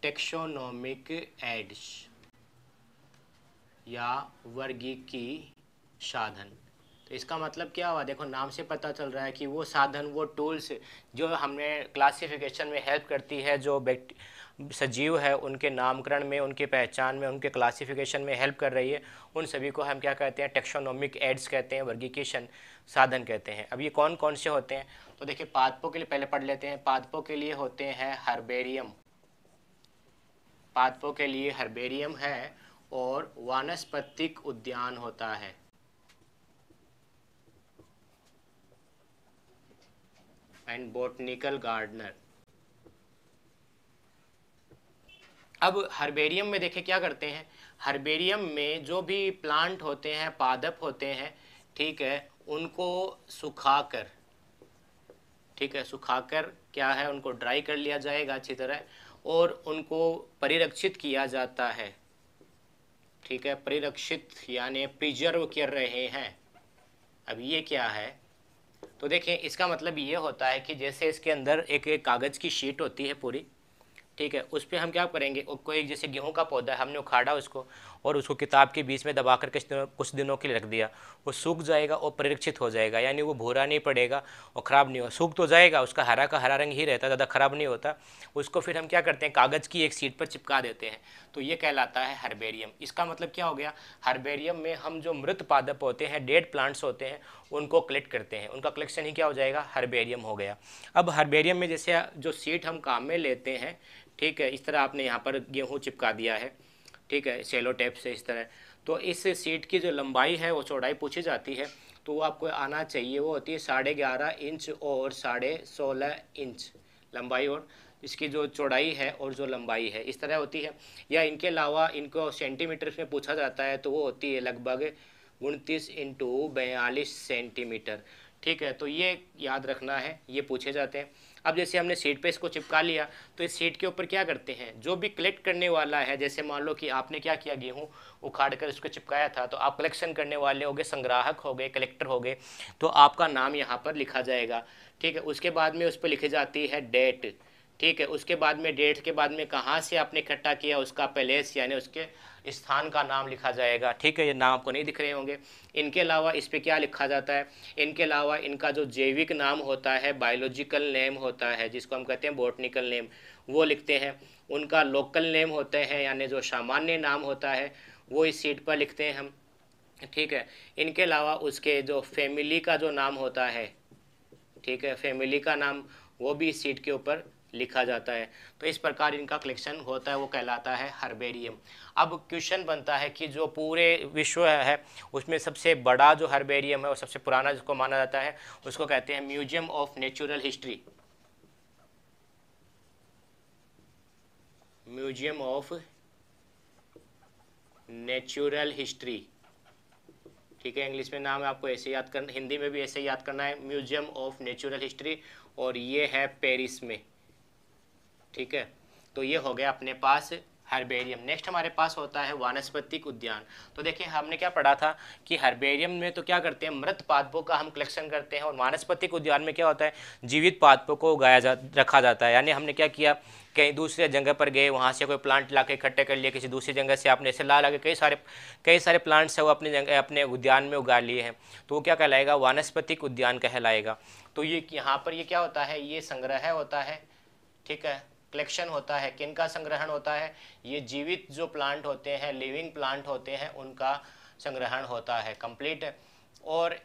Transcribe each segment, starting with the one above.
Taxonomic ads या वर्गीकी साधन। तो इसका मतलब क्या हुआ, देखो नाम से पता चल रहा है कि वो साधन, वो टूल्स जो हमने क्लासिफिकेशन में हेल्प करती है, जो सजीव है उनके नामकरण में, उनकी पहचान में, उनके क्लासिफिकेशन में हेल्प कर रही है, उन सभी को हम क्या कहते हैं, टेक्सोनोमिक एड्स कहते हैं, वर्गीकरण साधन कहते हैं। अब ये कौन कौन से होते हैं, तो देखिए पादपों के लिए पहले पढ़ लेते हैं। पादपों के लिए होते हैं हर्बेरियम, पादपों के लिए हर्बेरियम है, और वानस्पतिक उद्यान होता है, एंड बोटनिकल गार्डनर। अब हर्बेरियम में देखिए क्या करते हैं, हर्बेरियम में जो भी प्लांट होते हैं, पादप होते हैं, ठीक है, उनको सुखाकर, ठीक है, सुखाकर क्या है, उनको ड्राई कर लिया जाएगा अच्छी तरह, और उनको परिरक्षित किया जाता है, ठीक है, परिरक्षित यानी प्रिजर्व कर रहे हैं। अब ये क्या है, तो देखिए इसका मतलब ये होता है कि जैसे इसके अंदर एक एक कागज़ की शीट होती है पूरी, ठीक है, उस पर हम क्या करेंगे, कोई जैसे गेहूं का पौधा है, हमने उखाड़ा उसको और उसको किताब के बीच में दबा कर कुछ दिनों के लिए रख दिया, वो सूख जाएगा और परिरक्षित हो जाएगा, यानी वो भूरा नहीं पड़ेगा और ख़राब नहीं होगा, सूख तो जाएगा, उसका हरा का हरा रंग ही रहता है, ज़्यादा ख़राब नहीं होता। उसको फिर हम क्या करते हैं, कागज़ की एक शीट पर चिपका देते हैं, तो ये कहलाता है हर्बेरियम। इसका मतलब क्या हो गया, हर्बेरियम में हम जो मृत पादप होते हैं, डेड प्लांट्स होते हैं, उनको कलेक्ट करते हैं, उनका कलेक्शन ही क्या हो जाएगा, हर्बेरियम हो गया। अब हर्बेरियम में जैसे जो सीट हम काम में लेते हैं, ठीक है, इस तरह आपने यहाँ पर गेहूँ चिपका दिया है, ठीक है, सेलो टेप से इस तरह, तो इस सीट की जो लंबाई है वो चौड़ाई पूछी जाती है, तो वो आपको आना चाहिए, वो होती है 11.5 इंच और 16.5 इंच लंबाई, और इसकी जो चौड़ाई है और जो लंबाई है इस तरह होती है। या इनके अलावा इनको सेंटीमीटर में पूछा जाता है, तो वो होती है लगभग 29 × 42 सेंटीमीटर, ठीक है, तो ये याद रखना है, ये पूछे जाते हैं। अब जैसे हमने सीट पे इसको चिपका लिया, तो इस सीट के ऊपर क्या करते हैं, जो भी कलेक्ट करने वाला है, जैसे मान लो कि आपने क्या किया, गेहूँ उखाड़ कर उसको चिपकाया था, तो आप कलेक्शन करने वाले हो गए, संग्राहक हो गए, कलेक्टर हो गए, तो आपका नाम यहाँ पर लिखा जाएगा, ठीक है। उसके बाद में उस पर लिखी जाती है डेट, ठीक है, उसके बाद में डेट के बाद में कहाँ से आपने इकट्ठा किया, उसका पैलेस यानी उसके स्थान का नाम लिखा जाएगा, ठीक है, ये नाम आपको नहीं दिख रहे होंगे। इनके अलावा इस पे क्या लिखा जाता है, इनके अलावा इनका जो जैविक नाम होता है, बायोलॉजिकल नेम होता है, जिसको हम कहते हैं बॉटनिकल नेम, वो लिखते हैं। उनका लोकल नेम होते हैं, यानी जो सामान्य नाम होता है वो इस सीट पर लिखते हैं हम, ठीक है। इनके अलावा उसके जो फैमिली का जो नाम होता है, ठीक है, फैमिली का नाम वो भी इस सीट के ऊपर लिखा जाता है। तो इस प्रकार इनका कलेक्शन होता है, वो कहलाता है हर्बेरियम। अब क्वेश्चन बनता है कि जो पूरे विश्व है उसमें सबसे बड़ा जो हर्बेरियम है और सबसे पुराना जिसको माना जाता है, उसको कहते हैं museum of natural history, museum of natural history, ठीक है, इंग्लिश में नाम है, आपको ऐसे याद करना, हिंदी में भी ऐसे याद करना है, म्यूजियम ऑफ नेचुरल हिस्ट्री, और ये है पेरिस में, ठीक है। तो ये हो गया अपने पास हर्बेरियम। नेक्स्ट हमारे पास होता है वानस्पतिक उद्यान। तो देखिए हमने क्या पढ़ा था कि हर्बेरियम में तो क्या करते हैं, मृत पादपों का हम कलेक्शन करते हैं, और वानस्पतिक उद्यान में क्या होता है, जीवित पादपों को रखा जाता है। यानी हमने क्या किया, कहीं दूसरे जगह पर गए, वहाँ से कोई प्लांट ला के इकट्ठे कर लिए, किसी दूसरी जगह से आपने ऐसे ला के कई सारे प्लांट्स है वो अपने जगह अपने उद्यान में उगा लिए हैं, तो वो क्या कहलाएगा, वानस्पतिक उद्यान कहलाएगा। तो ये यहाँ पर ये क्या होता है, ये संग्रह होता है, ठीक है, कलेक्शन होता है, किन का संग्रहण होता है, ये जीवित जो प्लांट होते हैं, लिविंग प्लांट होते हैं, उनका संग्रहण होता है कंप्लीट। और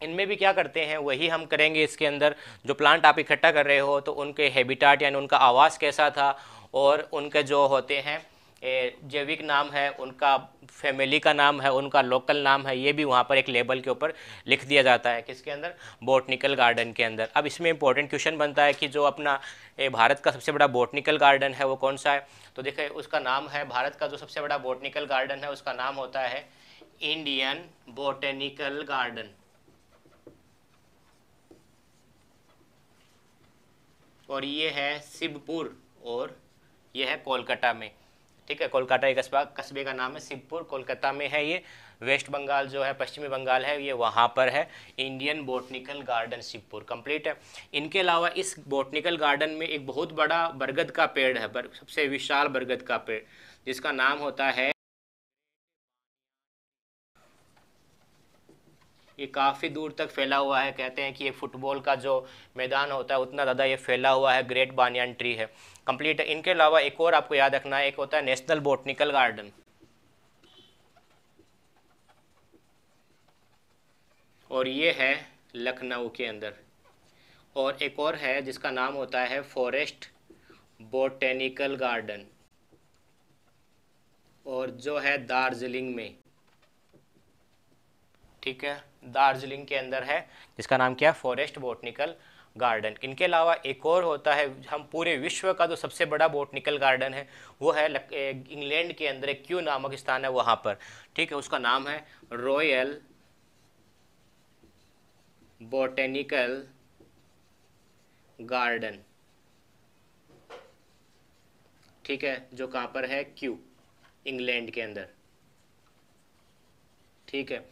इनमें भी क्या करते हैं, वही हम करेंगे इसके अंदर, जो प्लांट आप इकट्ठा कर रहे हो तो उनके हैबिटाट यानी उनका आवास कैसा था, और उनके जो होते हैं जैविक नाम है, उनका फैमिली का नाम है, उनका लोकल नाम है, ये भी वहाँ पर एक लेबल के ऊपर लिख दिया जाता है, किसके अंदर, बॉटनिकल गार्डन के अंदर। अब इसमें इंपॉर्टेंट क्वेश्चन बनता है कि जो अपना भारत का सबसे बड़ा बॉटनिकल गार्डन है वो कौन सा है, तो देखिए उसका नाम है, भारत का जो सबसे बड़ा बॉटनिकल गार्डन है उसका नाम होता है इंडियन बॉटनिकल गार्डन, और ये है शिवपुर, और ये है कोलकाता में, ठीक है, कोलकाता एक कस्बे का नाम है शिवपुर, कोलकाता में है ये। वेस्ट बंगाल जो है, पश्चिमी बंगाल है, ये वहाँ पर है। Indian botanical garden Shivpur complete है। इनके अलावा इस बोटनिकल गार्डन में एक बहुत बड़ा बरगद का पेड़ है, सबसे विशाल बरगद का पेड़, जिसका नाम होता है, ये काफ़ी दूर तक फैला हुआ है। कहते हैं कि एक फुटबॉल का जो मैदान होता है उतना ज़्यादा ये फैला हुआ है, ग्रेट बानियान ट्री है कंप्लीट है। इनके अलावा एक और आपको याद रखना है, एक होता है नेशनल बोटनिकल गार्डन, और ये है लखनऊ के अंदर। और एक और है जिसका नाम होता है फॉरेस्ट बोटेनिकल गार्डन, और जो है दार्जिलिंग में, ठीक है, दार्जिलिंग के अंदर है, जिसका नाम क्या है, फॉरेस्ट बोटनिकल गार्डन। इनके अलावा एक और होता है, हम पूरे विश्व का जो सबसे बड़ा बोटनिकल गार्डन है वो है इंग्लैंड के अंदर एक क्यू नामक स्थान है वहाँ पर, ठीक है, उसका नाम है रॉयल बोटेनिकल गार्डन, ठीक है, जो कहाँ पर है, क्यू, इंग्लैंड के अंदर, ठीक है।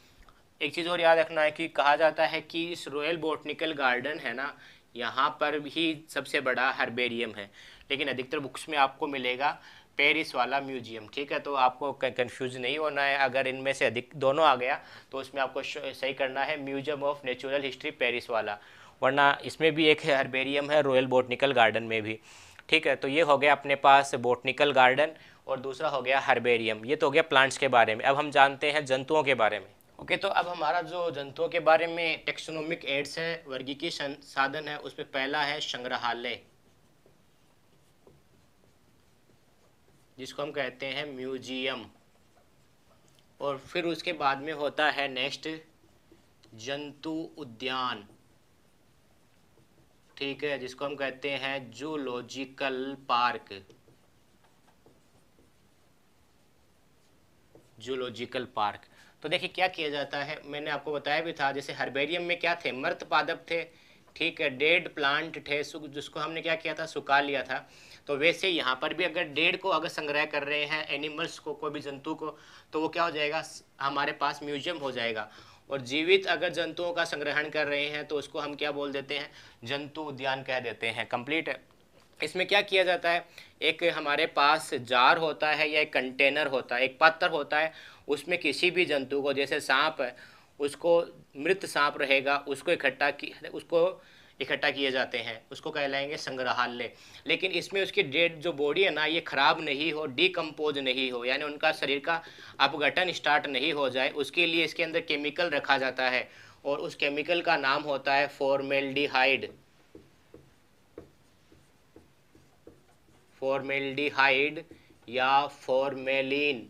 एक चीज़ और याद रखना है कि कहा जाता है कि इस रॉयल बोटनिकल गार्डन है ना, यहाँ पर भी सबसे बड़ा हर्बेरियम है, लेकिन अधिकतर बुक्स में आपको मिलेगा पेरिस वाला म्यूजियम, ठीक है। तो आपको कंफ्यूज नहीं होना है, अगर इनमें से अधिक दोनों आ गया तो उसमें आपको सही करना है museum of natural history Paris वाला, वरना इसमें भी एक हर्बेरियम है रॉयल बोटनिकल गार्डन में भी, ठीक है। तो ये हो गया अपने पास बोटनिकल गार्डन, और दूसरा हो गया हर्बेरियम। ये तो हो गया प्लांट्स के बारे में। अब हम जानते हैं जंतुओं के बारे में। ओके, तो अब हमारा जो जंतुओं के बारे में टेक्सोनोमिक एड्स है, वर्गीकीय साधन है, उसमें पहला है संग्रहालय, जिसको हम कहते हैं म्यूजियम, और फिर उसके बाद में होता है नेक्स्ट जंतु उद्यान, ठीक है, जिसको हम कहते हैं जूलॉजिकल पार्क, जूलॉजिकल पार्क। तो देखिए क्या किया जाता है, मैंने आपको बताया भी था, जैसे हर्बेरियम में क्या थे, मृत पादप थे, ठीक है, डेड प्लांट थे, जिसको हमने क्या किया था, सुखा लिया था। तो वैसे यहाँ पर भी अगर डेड को अगर संग्रह कर रहे हैं, एनिमल्स को, कोई भी जंतु को, तो वो क्या हो जाएगा, हमारे पास म्यूजियम हो जाएगा। और जीवित अगर जंतुओं का संग्रहण कर रहे हैं तो उसको हम क्या बोल देते हैं, जंतु उद्यान कह देते हैं कंप्लीट है। इसमें क्या किया जाता है, एक हमारे पास जार होता है या एक कंटेनर होता है, एक पात्र होता है, उसमें किसी भी जंतु को, जैसे सांप है, उसको, मृत सांप रहेगा, उसको इकट्ठा किए जाते हैं, उसको कहलाएंगे संग्रहालय। लेकिन इसमें उसकी डेड जो बॉडी है ना, ये खराब नहीं हो, डिकम्पोज नहीं हो, यानी उनका शरीर का अपघटन स्टार्ट नहीं हो जाए, उसके लिए इसके अंदर केमिकल रखा जाता है, और उस केमिकल का नाम होता है फॉर्मेल्डिहाइड, फॉर्मेल्डिहाइड या फॉर्मेलिन,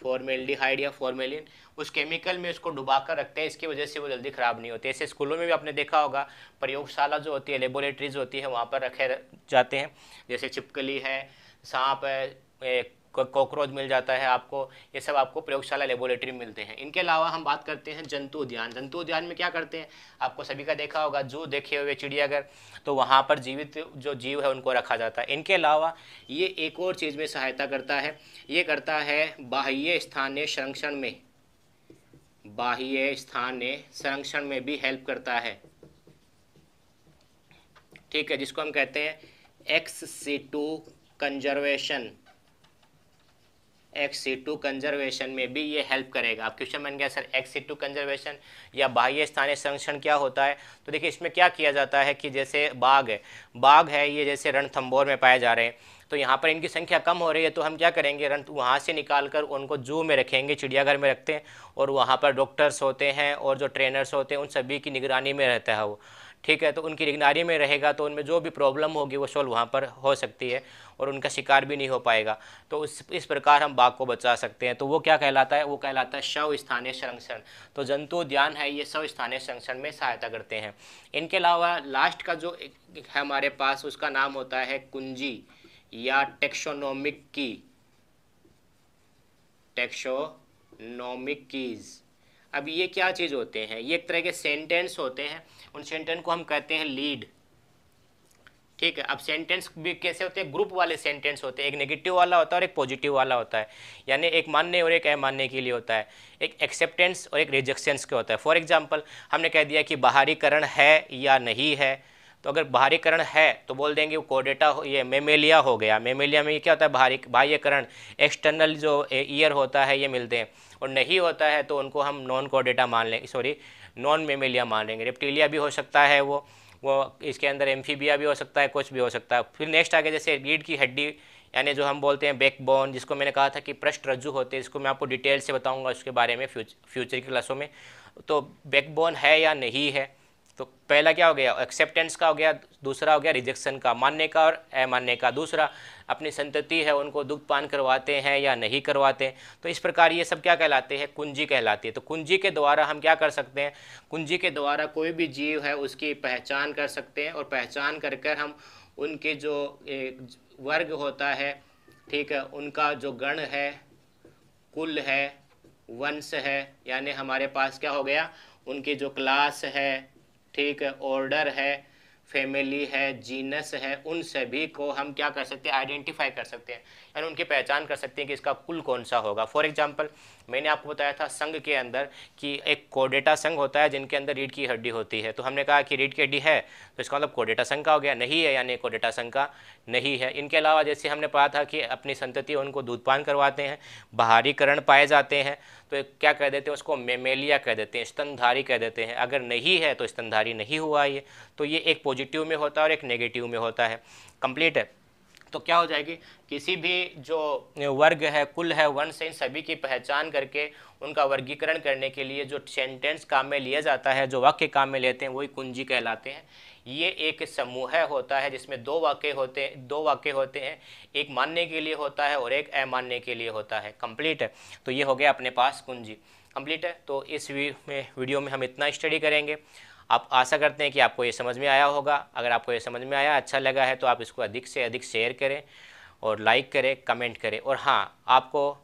फॉर्मेल्डिहाइड या फॉर्मेलिन, उस केमिकल में उसको डुबा कर रखते हैं, इसकी वजह से वो जल्दी ख़राब नहीं होती। ऐसे स्कूलों में भी आपने देखा होगा, प्रयोगशाला जो होती है, लेबोरेटरीज होती है, वहाँ पर रखे जाते हैं, जैसे छिपकली है, सांप है, कॉकरोच मिल जाता है आपको, ये सब आपको प्रयोगशाला लेबोरेटरी में मिलते हैं। इनके अलावा हम बात करते हैं जंतु उद्यान। जंतु उद्यान में क्या करते हैं, आपको सभी का देखा होगा, जू देखे हुए, चिड़ियाघर, तो वहाँ पर जीवित जो जीव है उनको रखा जाता है। इनके अलावा ये एक और चीज़ में सहायता करता है, ये करता है बाह्य स्थानीय संरक्षण में, बाह्य स्थानीय संरक्षण में भी हेल्प करता है, ठीक है, जिसको हम कहते हैं एक्स-सिटू कंजर्वेशन, एक्स-सिटू कंजर्वेशन में भी ये हेल्प करेगा। अब क्वेश्चन बन गया सर एक्स-सिटू कंजर्वेशन या बाह्य स्थानीय संरक्षण क्या होता है। तो देखिए इसमें क्या किया जाता है कि जैसे बाघ है ये जैसे रणथंभौर में पाए जा रहे हैं, तो यहाँ पर इनकी संख्या कम हो रही है, तो हम क्या करेंगे, वहाँ से निकाल कर उनको जू में रखेंगे, चिड़ियाघर में रखते हैं, और वहाँ पर डॉक्टर्स होते हैं और जो ट्रेनर्स होते हैं उन सभी की निगरानी में रहता है वो, ठीक है। तो उनकी निगरानी में रहेगा तो उनमें जो भी प्रॉब्लम होगी वो सॉल्व वहाँ पर हो सकती है, और उनका शिकार भी नहीं हो पाएगा। तो इस प्रकार हम बाघ को बचा सकते हैं। तो वो क्या कहलाता है, वो कहलाता है शव स्थानीय संरक्षण। तो जंतु उद्यान है ये शव स्थानीय संरक्षण में सहायता करते हैं। इनके अलावा लास्ट का जो है हमारे पास, उसका नाम होता है कुंजी या टेक्सोनोमिक की, टेक्सोनोमिक कीज। अब ये क्या चीज़ होते हैं, ये एक तरह के सेंटेंस होते हैं, उन सेंटेंस को हम कहते हैं लीड, ठीक है। अब सेंटेंस भी कैसे होते हैं, ग्रुप वाले सेंटेंस होते हैं, एक नेगेटिव वाला होता है और एक पॉजिटिव वाला होता है, यानी एक मानने और एक अमानने के लिए होता है, एक एक्सेप्टेंस और एक रिजेक्शंस के होता है। फॉर एग्जांपल हमने कह दिया कि बाहरीकरण है या नहीं है, तो अगर बाहरीकरण है तो बोल देंगे वो कोडेटा ये मेमेलिया हो गया। मेमेलिया में ये क्या होता है, बाह्यकरण, एक्सटर्नल जो ईयर होता है ये मिलते हैं, और नहीं होता है तो उनको हम नॉन कोडेटा मान लेंगे, सॉरी नॉन मेमेलिया मान लेंगे। रेप्टिलिया भी हो सकता है वो इसके अंदर एम्फीबिया भी हो सकता है, कुछ भी हो सकता है। फिर नेक्स्ट आगे जैसे रीढ़ की हड्डी, यानी जो हम बोलते हैं बैकबोन, जिसको मैंने कहा था कि पृष्ठ रज्जु होते हैं, इसको मैं आपको डिटेल से बताऊंगा उसके बारे में फ्यूचर की क्लासों में। तो बैकबोन है या नहीं है, तो पहला क्या हो गया, एक्सेप्टेंस का हो गया, दूसरा हो गया रिजेक्शन का, मानने का और अमानने का। दूसरा अपनी संतति है उनको दुग्धपान करवाते हैं या नहीं करवाते। तो इस प्रकार ये सब क्या कहलाते हैं, कुंजी कहलाती है। तो कुंजी के द्वारा हम क्या कर सकते हैं, कुंजी के द्वारा कोई भी जीव है उसकी पहचान कर सकते हैं, और पहचान कर कर हम उनके जो वर्ग होता है, ठीक है, उनका जो गण है, कुल है, वंश है, यानी हमारे पास क्या हो गया, उनकी जो क्लास है, ठीक है, ऑर्डर है, फैमिली है, जीनस है, उन सभी को हम क्या कर सकते हैं, आइडेंटिफाई कर सकते हैं, यानी उनकी पहचान कर सकते हैं कि इसका कुल कौन सा होगा। फॉर एग्जांपल मैंने आपको बताया था संघ के अंदर कि एक कोडेटा संघ होता है जिनके अंदर रीढ़ की हड्डी होती है, तो हमने कहा कि रीढ़ की हड्डी है तो इसका मतलब कोडेटा संघ का हो गया, नहीं है यानी कोडेटा संघ का नहीं है। इनके अलावा जैसे हमने पढ़ा था कि अपनी संतति उनको दूधपान करवाते हैं, बाहरीकरण पाए जाते हैं, तो क्या कह देते हैं उसको, मेमेलिया कह देते हैं, स्तनधारी कह देते हैं। अगर नहीं है तो स्तनधारी नहीं हुआ ये, तो ये एक पॉजिटिव में होता है और एक नेगेटिव में होता है। कंप्लीट है। तो क्या हो जाएगी, किसी भी जो वर्ग है, कुल है, वंश है, इन सभी की पहचान करके उनका वर्गीकरण करने के लिए जो सेंटेंस काम में लिया जाता है, जो वाक्य काम में लेते हैं, वही कुंजी कहलाते हैं। ये एक समूह होता है जिसमें दो वाक्य होते हैं, एक मानने के लिए होता है और एक अमानने के लिए होता है। कंप्लीट है। तो ये हो गया अपने पास कुंजी। कंप्लीट है। तो इस वीडियो में हम इतना स्टडी करेंगे। आप आशा करते हैं कि आपको ये समझ में आया होगा। अगर आपको ये समझ में आया, अच्छा लगा है, तो आप इसको अधिक से अधिक शेयर करें और लाइक करें, कमेंट करें। और हाँ, आपको